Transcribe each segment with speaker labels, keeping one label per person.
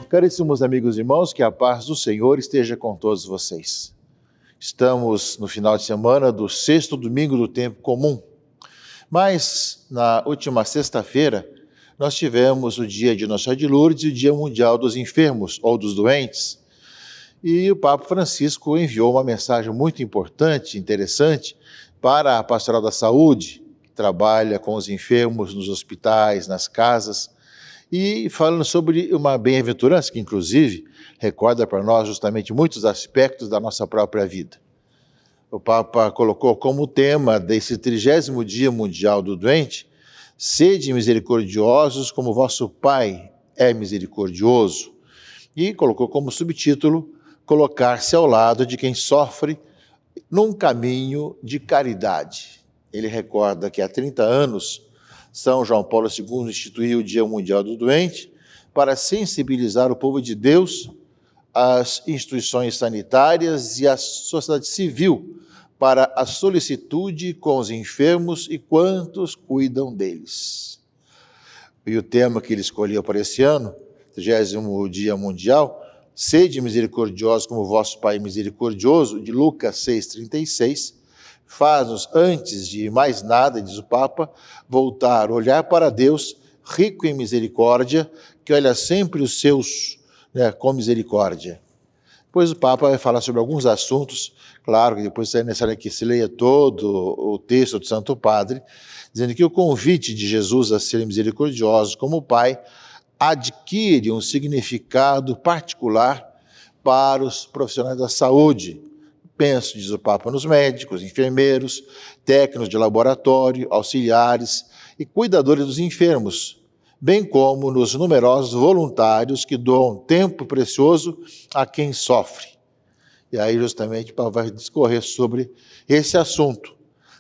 Speaker 1: Caríssimos amigos e irmãos, que a paz do Senhor esteja com todos vocês. Estamos no final de semana do sexto domingo do tempo comum, mas na última sexta-feira nós tivemos o dia de Nossa Senhora de Lourdes e o Dia Mundial dos Enfermos ou dos Doentes. E o Papa Francisco enviou uma mensagem muito importante, interessante, para a Pastoral da Saúde, que trabalha com os enfermos nos hospitais, nas casas, e falando sobre uma bem-aventurança que, inclusive, recorda para nós justamente muitos aspectos da nossa própria vida. O Papa colocou como tema desse 30º Dia Mundial do Doente: sede misericordiosos como vosso Pai é misericordioso. E colocou como subtítulo: colocar-se ao lado de quem sofre num caminho de caridade. Ele recorda que há 30 anos São João Paulo II instituiu o Dia Mundial do Doente para sensibilizar o povo de Deus, as instituições sanitárias e a sociedade civil para a solicitude com os enfermos e quantos cuidam deles. E o tema que ele escolheu para esse ano, 30º Dia Mundial, sede misericordiosos como vosso Pai misericordioso, de Lucas 6,36, faz-nos, antes de mais nada, diz o Papa, voltar, olhar para Deus, rico em misericórdia, que olha sempre os seus com misericórdia. Depois o Papa vai falar sobre alguns assuntos, claro que depois é necessário que se leia todo o texto do Santo Padre, dizendo que o convite de Jesus a ser misericordioso como Pai adquire um significado particular para os profissionais da saúde. Penso, diz o Papa, nos médicos, enfermeiros, técnicos de laboratório, auxiliares e cuidadores dos enfermos, bem como nos numerosos voluntários que doam tempo precioso a quem sofre. E aí, justamente, o Papa vai discorrer sobre esse assunto.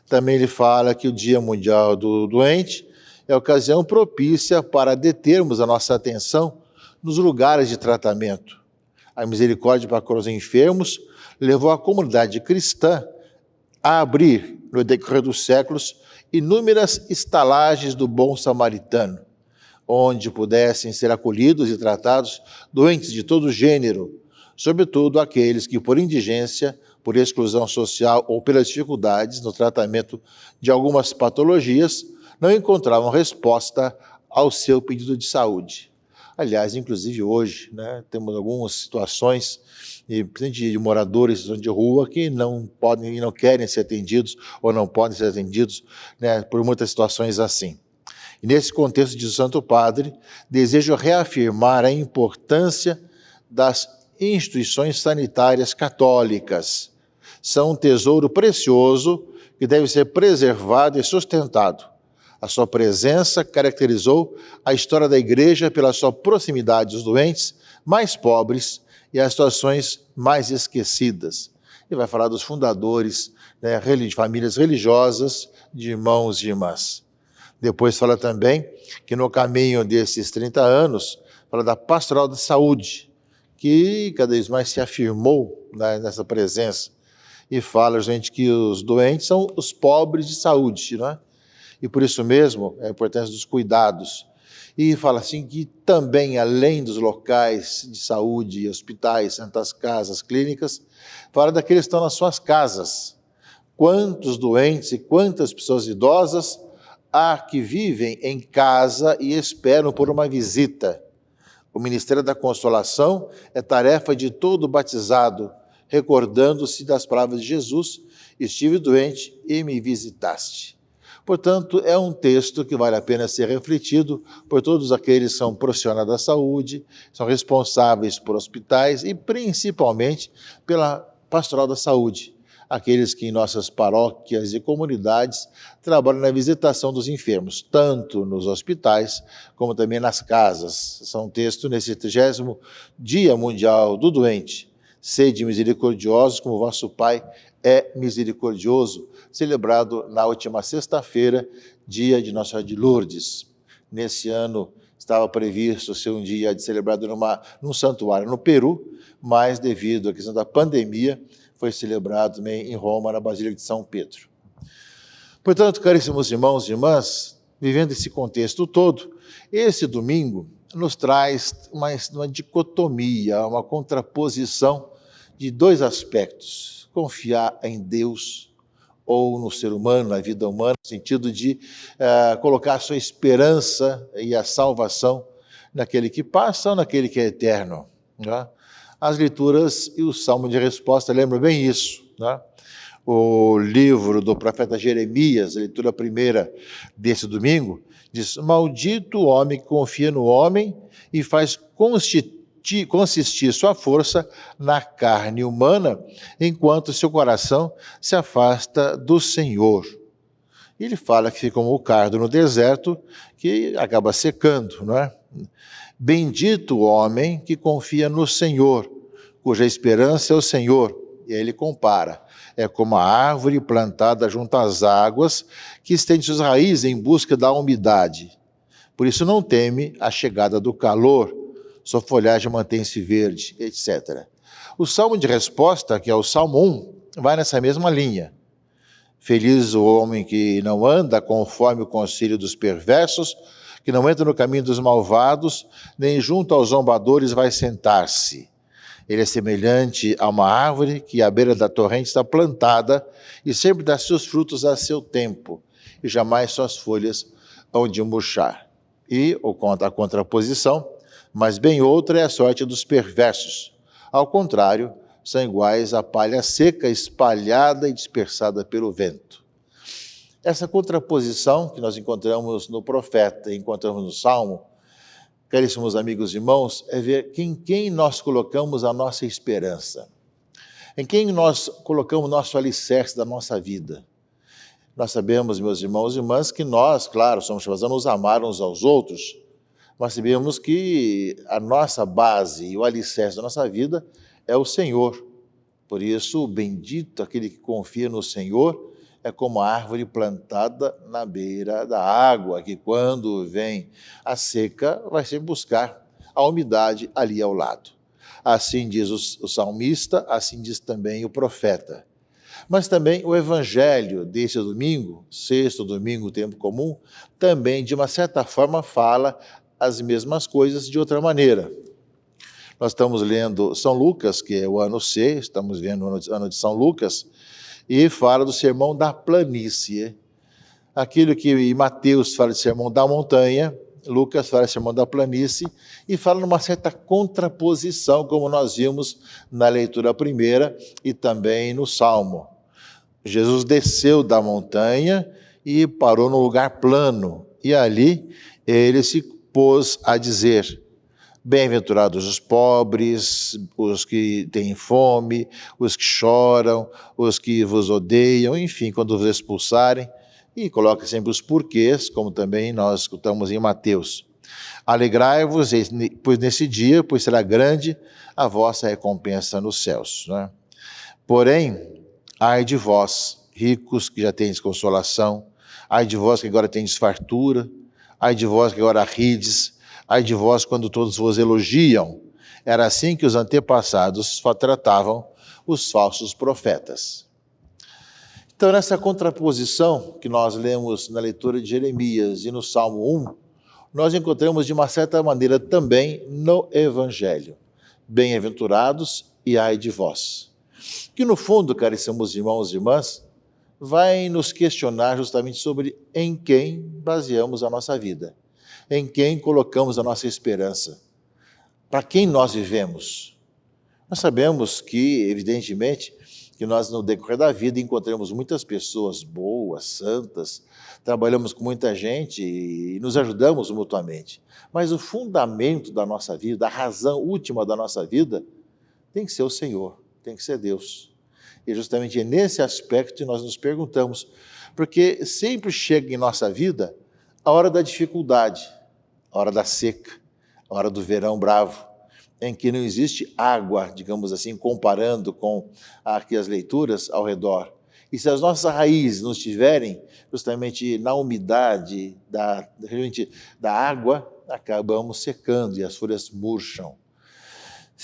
Speaker 1: Também ele fala que o Dia Mundial do Doente é ocasião propícia para determos a nossa atenção nos lugares de tratamento. A misericórdia para com os enfermos levou a comunidade cristã a abrir, no decorrer dos séculos, inúmeras estalagens do bom samaritano, onde pudessem ser acolhidos e tratados doentes de todo gênero, sobretudo aqueles que, por indigência, por exclusão social ou pelas dificuldades no tratamento de algumas patologias, não encontravam resposta ao seu pedido de saúde. Aliás, inclusive hoje, temos algumas situações de moradores de rua que não podem e não querem ser atendidos ou não podem ser atendidos por muitas situações assim. E nesse contexto, diz o Santo Padre, desejo reafirmar a importância das instituições sanitárias católicas. São um tesouro precioso que deve ser preservado e sustentado. A sua presença caracterizou a história da Igreja pela sua proximidade aos doentes mais pobres e às situações mais esquecidas. E vai falar dos fundadores, de famílias religiosas, de irmãos e irmãs. Depois fala também que no caminho desses 30 anos, fala da Pastoral da Saúde, que cada vez mais se afirmou nessa presença. E fala, gente, que os doentes são os pobres de saúde, E por isso mesmo, a importância dos cuidados. E fala assim que também, além dos locais de saúde, hospitais, santas casas, clínicas, fala daqueles que estão nas suas casas. Quantos doentes e quantas pessoas idosas há que vivem em casa e esperam por uma visita. O Ministério da Consolação é tarefa de todo batizado, recordando-se das palavras de Jesus: estive doente e me visitaste. Portanto, é um texto que vale a pena ser refletido por todos aqueles que são profissionais da saúde, são responsáveis por hospitais e principalmente pela Pastoral da Saúde, aqueles que em nossas paróquias e comunidades trabalham na visitação dos enfermos, tanto nos hospitais como também nas casas. São textos nesse 30º Dia Mundial do Doente. Sede misericordiosos como vosso Pai é misericordioso, celebrado na última sexta-feira, dia de Nossa Senhora de Lourdes. Nesse ano estava previsto ser um dia celebrado num santuário no Peru, mas devido à questão da pandemia, foi celebrado também em Roma, na Basílica de São Pedro. Portanto, caríssimos irmãos e irmãs, vivendo esse contexto todo, esse domingo nos traz uma dicotomia, uma contraposição de dois aspectos: confiar em Deus ou no ser humano, na vida humana, no sentido de colocar a sua esperança e a salvação naquele que passa ou naquele que é eterno. Né? As leituras e o salmo de resposta lembram bem isso. Né? O livro do profeta Jeremias, a leitura primeira desse domingo, diz: maldito o homem que confia no homem e faz consistir sua força na carne humana, enquanto seu coração se afasta do Senhor. Ele fala que fica como o cardo no deserto, que acaba secando, não é? Bendito o homem que confia no Senhor, cuja esperança é o Senhor. E aí ele compara: é como a árvore plantada junto às águas, que estende suas raízes em busca da umidade. Por isso não teme a chegada do calor, sua folhagem mantém-se verde, etc. O salmo de resposta, que é o Salmo 1, vai nessa mesma linha. Feliz o homem que não anda conforme o conselho dos perversos, que não entra no caminho dos malvados, nem junto aos zombadores vai sentar-se. Ele é semelhante a uma árvore que à beira da torrente está plantada e sempre dá seus frutos a seu tempo, e jamais suas folhas hão de murchar. E a contraposição, mas bem outra é a sorte dos perversos. Ao contrário, são iguais à palha seca, espalhada e dispersada pelo vento. Essa contraposição que nós encontramos no profeta e encontramos no Salmo, caríssimos amigos e irmãos, é ver em quem nós colocamos a nossa esperança, em quem nós colocamos o nosso alicerce da nossa vida. Nós sabemos, meus irmãos e irmãs, que nós, claro, somos chamados a nos amar uns aos outros, mas sabemos que a nossa base e o alicerce da nossa vida é o Senhor. Por isso, bendito aquele que confia no Senhor, é como a árvore plantada na beira da água, que quando vem a seca, vai sempre buscar a umidade ali ao lado. Assim diz o salmista, assim diz também o profeta. Mas também o evangelho deste domingo, sexto domingo, tempo comum, também, de uma certa forma, fala as mesmas coisas de outra maneira. Nós estamos lendo São Lucas, que é o ano C, estamos vendo o ano de São Lucas, e fala do sermão da planície. Aquilo que Mateus fala de sermão da montanha, Lucas fala de sermão da planície, e fala numa certa contraposição, como nós vimos na leitura primeira e também no Salmo. Jesus desceu da montanha e parou num lugar plano, e ali ele se pôs a dizer: bem-aventurados os pobres, os que têm fome, os que choram, os que vos odeiam, enfim, quando vos expulsarem, e coloca sempre os porquês, como também nós escutamos em Mateus. Alegrai-vos, pois nesse dia, pois será grande a vossa recompensa nos céus. Né? Porém, ai de vós, ricos que já tendes consolação, ai de vós que agora tendes fartura, ai de vós que agora rides, ai de vós quando todos vos elogiam. Era assim que os antepassados tratavam os falsos profetas. Então, nessa contraposição que nós lemos na leitura de Jeremias e no Salmo 1, nós encontramos de uma certa maneira também no Evangelho. Bem-aventurados e ai de vós. Que no fundo, caríssimos irmãos e irmãs, vai nos questionar justamente sobre em quem baseamos a nossa vida, em quem colocamos a nossa esperança, para quem nós vivemos. Nós sabemos que, evidentemente, que nós no decorrer da vida encontramos muitas pessoas boas, santas, trabalhamos com muita gente e nos ajudamos mutuamente. Mas o fundamento da nossa vida, a razão última da nossa vida, tem que ser o Senhor, tem que ser Deus. E justamente é nesse aspecto que nós nos perguntamos, porque sempre chega em nossa vida a hora da dificuldade, a hora da seca, a hora do verão bravo, em que não existe água, digamos assim, comparando com aqui as leituras ao redor. E se as nossas raízes não estiverem justamente na umidade da água, acabamos secando e as folhas murcham.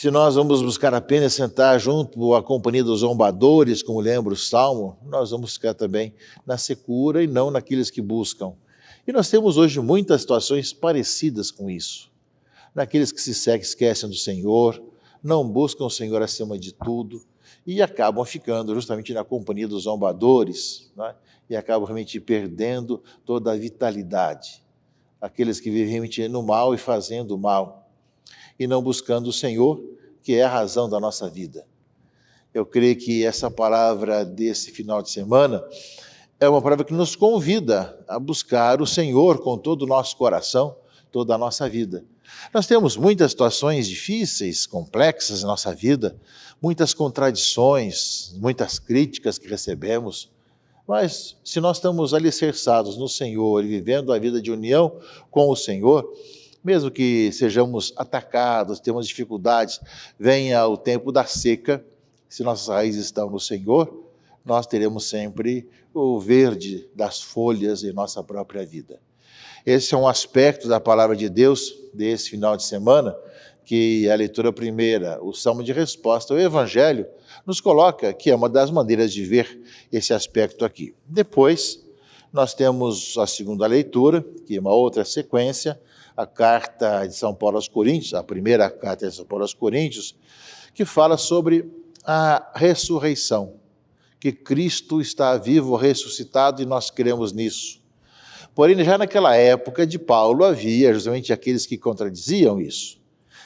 Speaker 1: Se nós vamos buscar apenas sentar junto à companhia dos zombadores, como lembra o Salmo, nós vamos ficar também na secura e não naqueles que buscam. E nós temos hoje muitas situações parecidas com isso. Naqueles que se esquecem do Senhor, não buscam o Senhor acima de tudo e acabam ficando justamente na companhia dos zombadores, né? E acabam realmente perdendo toda a vitalidade. Aqueles que vivem realmente no mal e fazendo o mal, e não buscando o Senhor, que é a razão da nossa vida. Eu creio que essa palavra desse final de semana é uma palavra que nos convida a buscar o Senhor com todo o nosso coração, toda a nossa vida. Nós temos muitas situações difíceis, complexas na nossa vida, muitas contradições, muitas críticas que recebemos, mas se nós estamos alicerçados no Senhor e vivendo a vida de união com o Senhor, mesmo que sejamos atacados, temos dificuldades, venha o tempo da seca, se nossas raízes estão no Senhor, nós teremos sempre o verde das folhas em nossa própria vida. Esse é um aspecto da palavra de Deus desse final de semana, que a leitura primeira, o salmo de resposta, o evangelho, nos coloca que é uma das maneiras de ver esse aspecto aqui. Depois, nós temos a segunda leitura, que é uma outra sequência, a carta de São Paulo aos Coríntios, a primeira carta de São Paulo aos Coríntios, que fala sobre a ressurreição, que Cristo está vivo, ressuscitado, e nós cremos nisso. Porém, já naquela época de Paulo, havia justamente aqueles que contradiziam isso.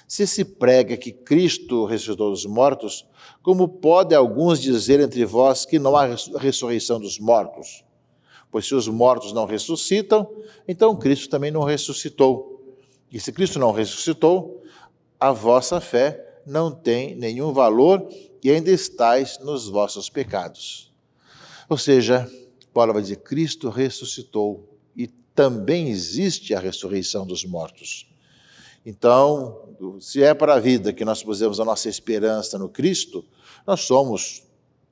Speaker 1: Se prega que Cristo ressuscitou dos mortos, como pode alguns dizer entre vós que não há ressurreição dos mortos? Pois se os mortos não ressuscitam, então Cristo também não ressuscitou. E se Cristo não ressuscitou, a vossa fé não tem nenhum valor e ainda estáis nos vossos pecados. Ou seja, Paulo vai dizer, Cristo ressuscitou e também existe a ressurreição dos mortos. Então, se é para a vida que nós pusemos a nossa esperança no Cristo, nós somos,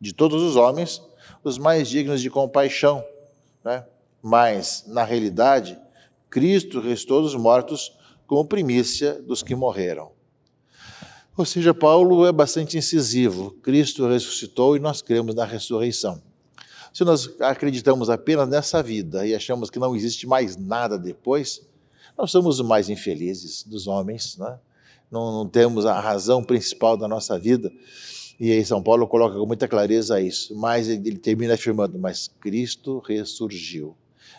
Speaker 1: de todos os homens, os mais dignos de compaixão, né? Mas, na realidade, Cristo ressuscitou dos mortos como primícia dos que morreram. Ou seja, Paulo é bastante incisivo. Cristo ressuscitou e nós cremos na ressurreição. Se nós acreditamos apenas nessa vida e achamos que não existe mais nada depois, nós somos os mais infelizes dos homens, né? Não temos a razão principal da nossa vida. E aí São Paulo coloca com muita clareza isso. Mas ele termina afirmando, mas Cristo ressurgiu,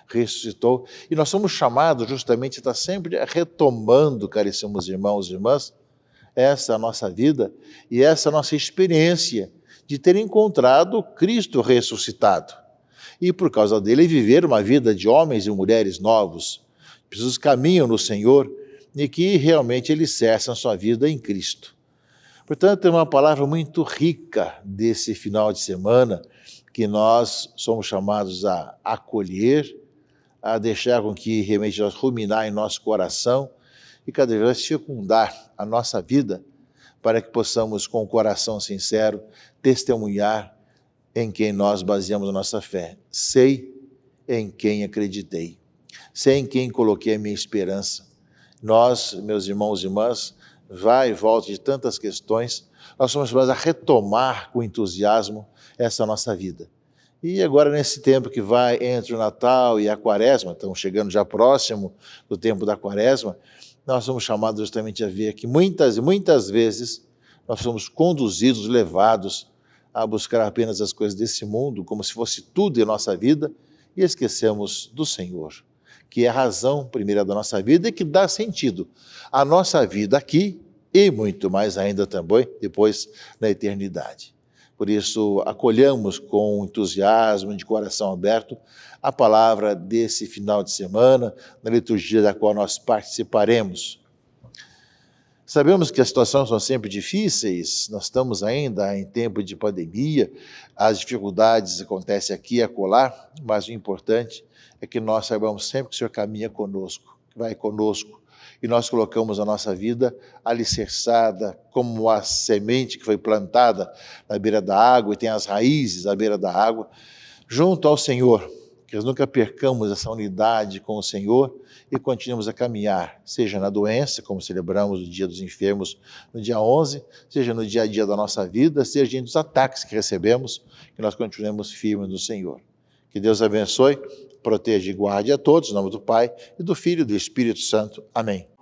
Speaker 1: ressuscitou. E nós somos chamados justamente a estar sempre retomando, caríssimos irmãos e irmãs, essa nossa vida e essa nossa experiência de ter encontrado Cristo ressuscitado. E por causa dele viver uma vida de homens e mulheres novos, pessoas que caminham no Senhor e que realmente alicerçam sua vida em Cristo. Portanto, é uma palavra muito rica desse final de semana que nós somos chamados a acolher, a deixar com que realmente nós ruminar em nosso coração e cada vez mais fecundar a nossa vida para que possamos, com o coração sincero, testemunhar em quem nós baseamos a nossa fé. Sei em quem acreditei, sei em quem coloquei a minha esperança. Nós, meus irmãos e irmãs, vai e volta de tantas questões, nós somos chamados a retomar com entusiasmo essa nossa vida. E agora, nesse tempo que vai entre o Natal e a Quaresma, estamos chegando já próximo do tempo da Quaresma, nós somos chamados justamente a ver que muitas e muitas vezes nós somos conduzidos, levados a buscar apenas as coisas desse mundo, como se fosse tudo em nossa vida, e esquecemos do Senhor, que é a razão primeira da nossa vida e que dá sentido à nossa vida aqui e muito mais ainda também depois na eternidade. Por isso, acolhamos com entusiasmo, de coração aberto, a palavra desse final de semana, na liturgia da qual nós participaremos. Sabemos que as situações são sempre difíceis, nós estamos ainda em tempo de pandemia, as dificuldades acontecem aqui e acolá, mas o importante é que nós saibamos sempre que o Senhor caminha conosco, que vai conosco, e nós colocamos a nossa vida alicerçada como a semente que foi plantada na beira da água e tem as raízes à beira da água, junto ao Senhor, que nós nunca percamos essa unidade com o Senhor e continuemos a caminhar, seja na doença, como celebramos o Dia dos Enfermos no dia 11, seja no dia a dia da nossa vida, seja nos ataques que recebemos, que nós continuemos firmes no Senhor. Que Deus abençoe, proteja e guarde a todos, em nome do Pai, e do Filho e do Espírito Santo. Amém.